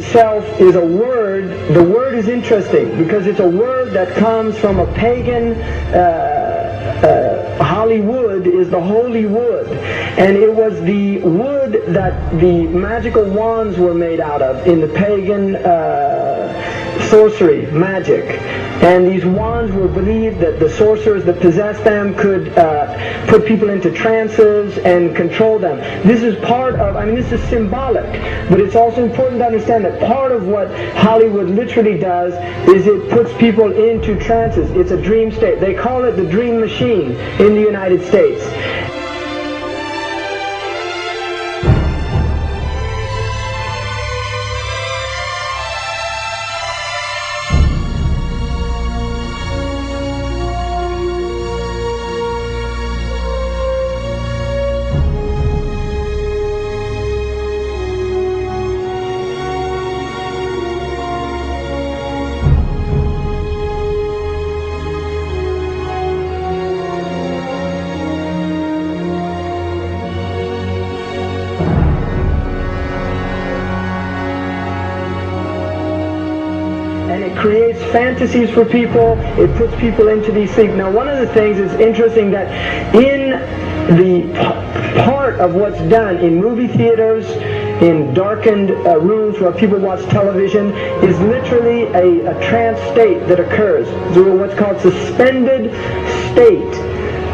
itself is a word. The word is interesting because it's a word that comes from a pagan. Hollywood is the holy wood, and it was the wood that the magical wands were made out of in the pagan sorcery, magic. And these wands were believed that the sorcerers that possessed them could put people into trances and control them. This is part of, this is symbolic, but it's also important to understand that part of what Hollywood literally does is it puts people into trances. It's a dream state. They call it the dream machine in the United States. Creates fantasies for people. It puts people into these things. Now, one of the things is interesting that in the part of what's done in movie theaters, in darkened rooms where people watch television, is literally a trance state that occurs. So what's called suspended state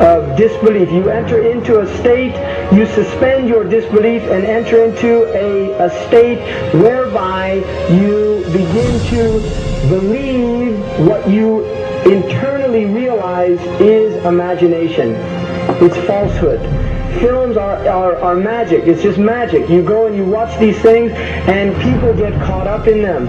of disbelief. You enter into a state, you suspend your disbelief and enter into a state whereby you begin to believe what you internally realize is imagination. It's falsehood. Films are magic. It's just magic. You go and you watch these things and people get caught up in them.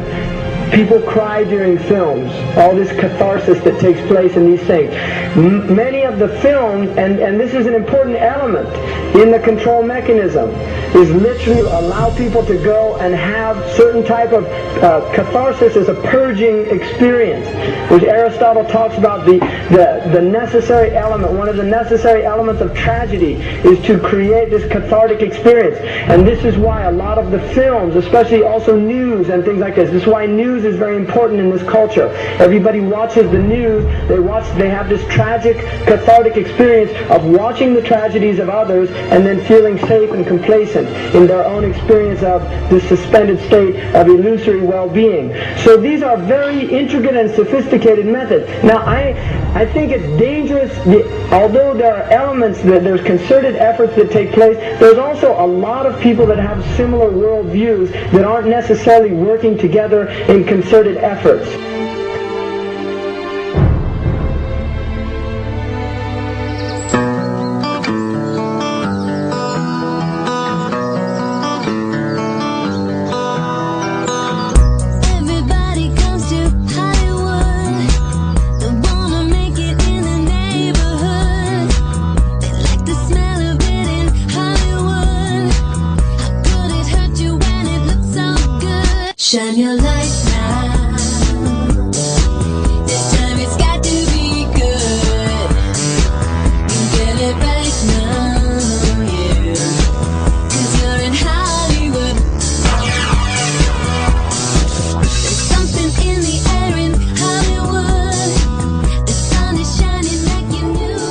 People cry during films. All this catharsis that takes place in these things. Many of the films, and this is an important element in the control mechanism, is literally allow people to go and have certain type of catharsis as a purging experience, which Aristotle talks about the necessary element. One of the necessary elements of tragedy is to create this cathartic experience. And this is why a lot of the films, especially also news and things like this is why news is very important in this culture. Everybody watches the news. They have this tragic, cathartic experience of watching the tragedies of others and then feeling safe and complacent in their own experience of this suspended state of illusory well-being. So these are very intricate and sophisticated methods. Now, I think it's dangerous, although there are elements, there's concerted efforts that take place, there's also a lot of people that have similar worldviews that aren't necessarily working together in concerted efforts. Shine your light now. This time it's got to be good. You get it right now, yeah. 'Cause you're in Hollywood. There's something in the air in Hollywood. The sun is shining like you knew.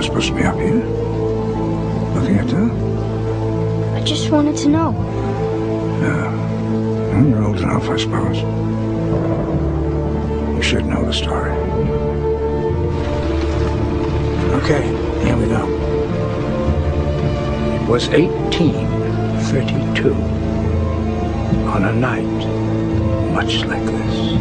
supposed to be up here. Looking at that? I just wanted to know. Yeah. Well, you're old enough, I suppose. You should know the story. Okay, here we go. It was 1832. On a night much like this.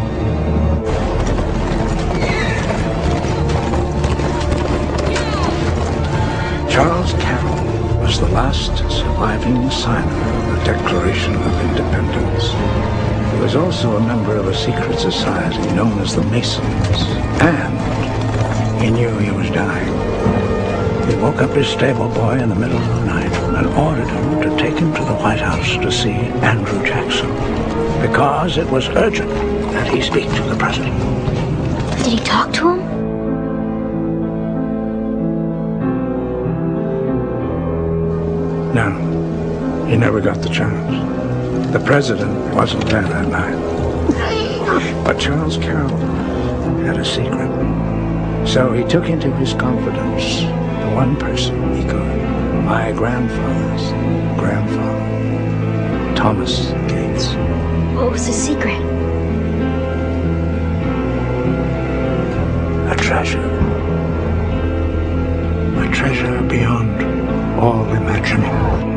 Charles Carroll was the last surviving signer of the Declaration of Independence. He was also a member of a secret society known as the Masons, and he knew he was dying. He woke up his stable boy in the middle of the night and ordered him to take him to the White House to see Andrew Jackson, because it was urgent that he speak to the president. Did he talk to him? No, he never got the chance. The president wasn't there that night. But Charles Carroll had a secret. So he took into his confidence the one person he could. My grandfather's grandfather, Thomas Gates. What was his secret? A treasure. A treasure beyond all imagining.